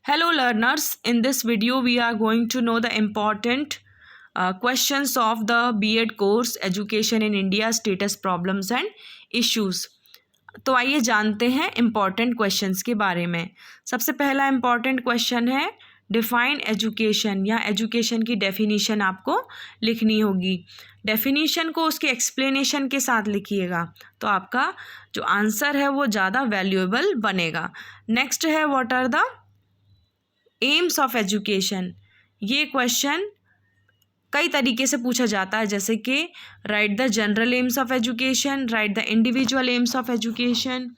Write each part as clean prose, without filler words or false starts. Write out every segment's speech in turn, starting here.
Hello learners, in this video we are going to know the important questions of the B.Ed course Education in India Status Problems and Issues। तो आइए जानते हैं important questions के बारे में। सबसे पहला इम्पॉर्टेंट क्वेश्चन है डिफाइन एजुकेशन, या एजुकेशन की डेफिनीशन आपको लिखनी होगी। डेफिनीशन को उसके एक्सप्लेनेशन के साथ लिखिएगा तो आपका जो आंसर है वो ज़्यादा वैल्यूएबल बनेगा। नेक्स्ट है what are the aims of education. ये क्वेश्चन कई तरीके से पूछा जाता है, जैसे कि write the general aims of education, write the individual aims of education,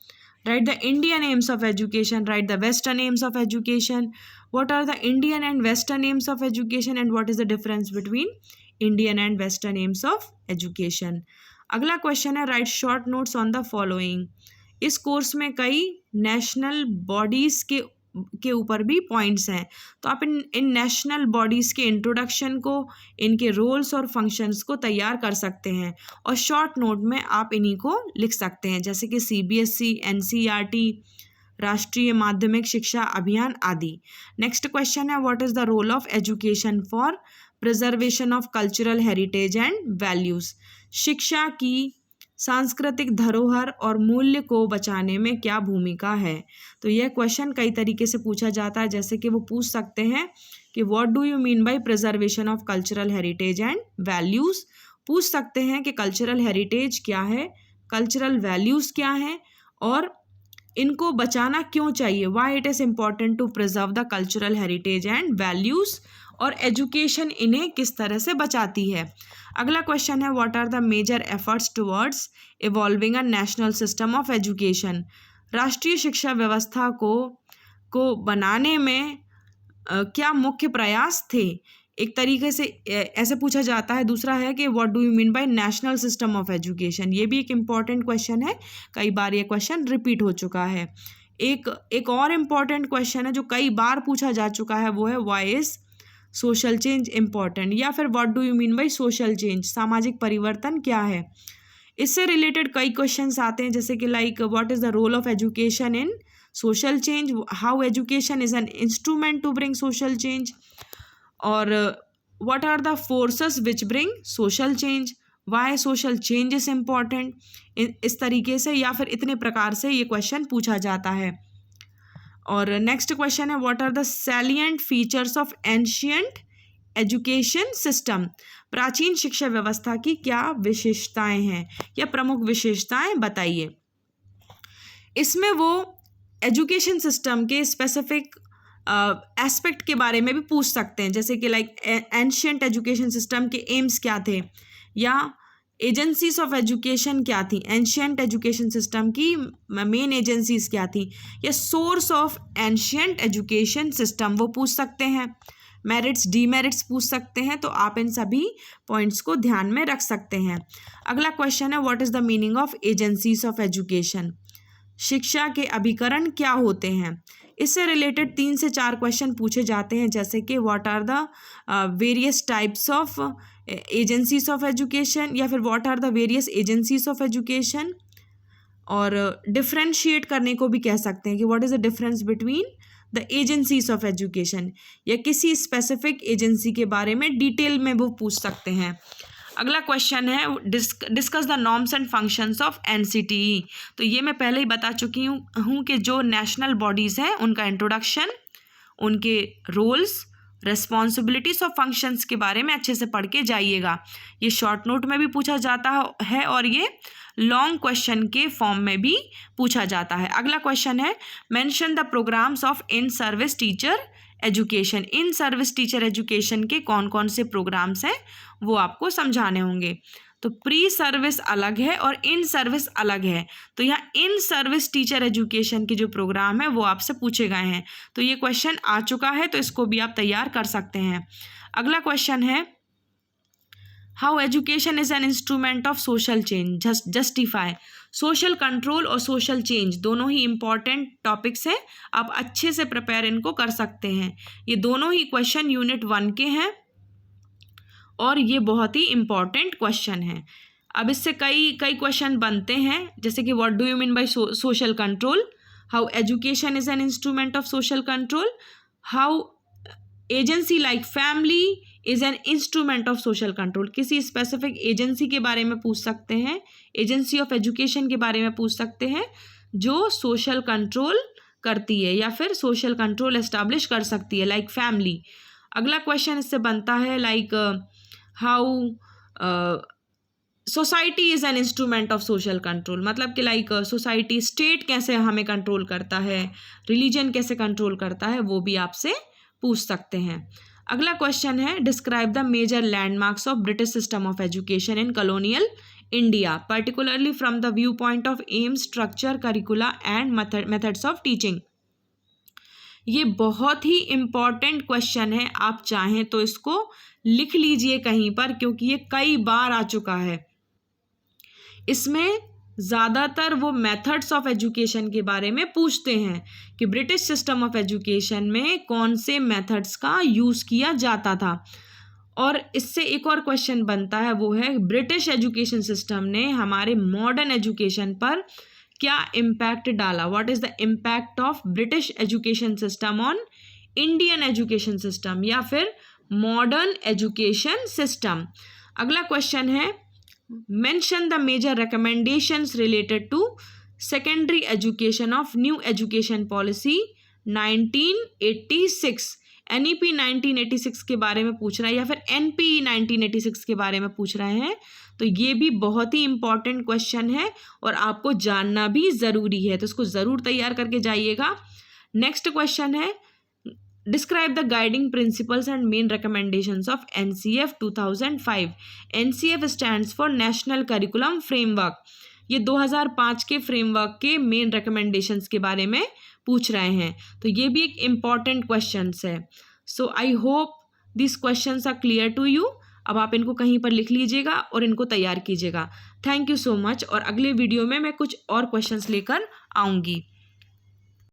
write the Indian aims of education, write the western aims of education, what are the Indian and western aims of education and what is the difference between Indian and western aims of education. अगला question है write short notes on the following. इस course में कई national bodies के ऊपर भी points हैं, तो आप इन नेशनल बॉडीज़ के इंट्रोडक्शन को, इनके रोल्स और फंक्शंस को तैयार कर सकते हैं और शॉर्ट नोट में आप इन्हीं को लिख सकते हैं, जैसे कि CBSE, NCERT, राष्ट्रीय माध्यमिक शिक्षा अभियान आदि। नेक्स्ट क्वेश्चन है what is the role of education for preservation of cultural heritage and values. शिक्षा की सांस्कृतिक धरोहर और मूल्य को बचाने में क्या भूमिका है। तो यह क्वेश्चन कई तरीके से पूछा जाता है, जैसे कि वो पूछ सकते हैं कि what do you mean by preservation of cultural heritage and values. पूछ सकते हैं कि कल्चरल हेरिटेज क्या है, कल्चरल वैल्यूज़ क्या हैं और इनको बचाना क्यों चाहिए, why it is important to preserve the cultural heritage and values, और एजुकेशन इन्हें किस तरह से बचाती है। अगला क्वेश्चन है what are the major efforts towards evolving a national system of education. राष्ट्रीय शिक्षा व्यवस्था को बनाने में क्या मुख्य प्रयास थे। एक तरीके से ऐसे पूछा जाता है। दूसरा है कि what do you mean by national system of education. ये भी एक इम्पॉर्टेंट क्वेश्चन है, कई बार ये क्वेश्चन रिपीट हो चुका है। एक और इम्पॉर्टेंट क्वेश्चन है जो कई बार पूछा जा चुका है, वो है why is social change important, या फिर what do you mean by social change, सामाजिक परिवर्तन क्या है। इससे रिलेटेड कई क्वेश्चंस आते हैं, जैसे कि like what is the role of education in social change, how education is an instrument to bring social change, और what are the forces which bring social change, why social change is important. इस तरीके से या फिर इतने प्रकार से ये क्वेश्चन पूछा जाता है। और नेक्स्ट क्वेश्चन है what are the salient features of ancient education system. प्राचीन शिक्षा व्यवस्था की क्या विशेषताएं हैं या प्रमुख विशेषताएं बताइए। इसमें वो एजुकेशन सिस्टम के स्पेसिफिक एस्पेक्ट के बारे में भी पूछ सकते हैं, जैसे कि लाइक एंशियंट एजुकेशन सिस्टम के एम्स क्या थे, या एजेंसीज ऑफ एजुकेशन क्या थी, एंशियंट एजुकेशन सिस्टम की मेन एजेंसीज क्या थी, या source of ancient education system वो पूछ सकते हैं। मेरिट्स डीमेरिट्स पूछ सकते हैं, तो आप इन सभी पॉइंट्स को ध्यान में रख सकते हैं। अगला क्वेश्चन है what is the meaning of agencies of education. शिक्षा के अभिकरण क्या होते हैं। इससे रिलेटेड 3 से 4 क्वेश्चन पूछे जाते हैं, जैसे कि what are the various types of agencies of education, या फिर what are the various agencies of education, और डिफ्रेंशिएट करने को भी कह सकते हैं कि what is the difference between the agencies of education, या किसी स्पेसिफिक एजेंसी के बारे में डिटेल में वो पूछ सकते हैं। अगला क्वेश्चन है discuss the norms and functions of NCTE। तो ये मैं पहले ही बता चुकी हूँ कि जो नेशनल बॉडीज़ हैं उनका इंट्रोडक्शन, उनके रोल्स, रेस्पॉन्सिबिलिटीज़ और फंक्शंस के बारे में अच्छे से पढ़ के जाइएगा। ये शॉर्ट नोट में भी पूछा जाता है और ये लॉन्ग क्वेश्चन के फॉर्म में भी पूछा जाता है। अगला क्वेश्चन है mention the programmes of in service teacher education. In service teacher education के कौन कौन से प्रोग्राम्स हैं वो आपको समझाने होंगे। तो प्री सर्विस अलग है और इन सर्विस अलग है, तो यहाँ इन सर्विस टीचर एजुकेशन के जो प्रोग्राम है वो आपसे पूछे गए हैं। तो ये क्वेश्चन आ चुका है, तो इसको भी आप तैयार कर सकते हैं। अगला क्वेश्चन है how education is an instrument of social change, justify. Social control और सोशल चेंज दोनों ही इम्पॉर्टेंट टॉपिक्स हैं, आप अच्छे से प्रिपेयर इनको कर सकते हैं। ये दोनों ही क्वेश्चन यूनिट 1 के हैं और ये बहुत ही इम्पॉर्टेंट क्वेश्चन है। अब इससे कई क्वेश्चन बनते हैं, जैसे कि what do you mean by social control, how education is an instrument of social control, how agency like family is an instrument of social control, किसी स्पेसिफिक एजेंसी के बारे में पूछ सकते हैं, एजेंसी ऑफ एजुकेशन के बारे में पूछ सकते हैं जो सोशल कंट्रोल करती है या फिर सोशल कंट्रोल एस्टैब्लिश कर सकती है, लाइक फैमिली। अगला क्वेश्चन इससे बनता है like how society is an instrument of social control, मतलब कि लाइक सोसाइटी, स्टेट कैसे हमें कंट्रोल करता है, रिलीजन कैसे कंट्रोल करता है, वो भी आपसे पूछ सकते हैं। अगला क्वेश्चन है describe the major landmarks of British system of education in colonial India particularly from the view point of aim, structure, curricula and methods of teaching. ये बहुत ही इम्पॉर्टेंट क्वेश्चन है, आप चाहें तो इसको लिख लीजिए कहीं पर, क्योंकि ये कई बार आ चुका है। इसमें ज़्यादातर वो मेथड्स ऑफ एजुकेशन के बारे में पूछते हैं कि ब्रिटिश सिस्टम ऑफ एजुकेशन में कौन से मेथड्स का यूज़ किया जाता था। और इससे एक और क्वेश्चन बनता है, वो है ब्रिटिश एजुकेशन सिस्टम ने हमारे मॉडर्न एजुकेशन पर क्या इम्पैक्ट डाला, what is the impact of British education system on Indian education system या फिर मॉडर्न एजुकेशन सिस्टम। अगला क्वेश्चन है mention the major recommendations related to secondary education of new education policy 1986। NEP 1986 के बारे में पूछ रहा है या फिर NPE 1986 के बारे में पूछ रहे हैं, तो ये भी बहुत ही इंपॉर्टेंट क्वेश्चन है और आपको जानना भी ज़रूरी है, तो इसको ज़रूर तैयार करके जाइएगा। नेक्स्ट क्वेश्चन है describe the guiding principles and main recommendations of NCF 2005। NCF stands for national curriculum framework. ये 2005 के फ्रेमवर्क के मेन रिकमेंडेशंस के बारे में पूछ रहे हैं, तो ये भी एक इम्पॉर्टेंट क्वेश्चंस है। So I hope this questions are clear to you. अब आप इनको कहीं पर लिख लीजिएगा और इनको तैयार कीजिएगा। थैंक यू सो मच, और अगले वीडियो में मैं कुछ और क्वेश्चंस लेकर आऊँगी।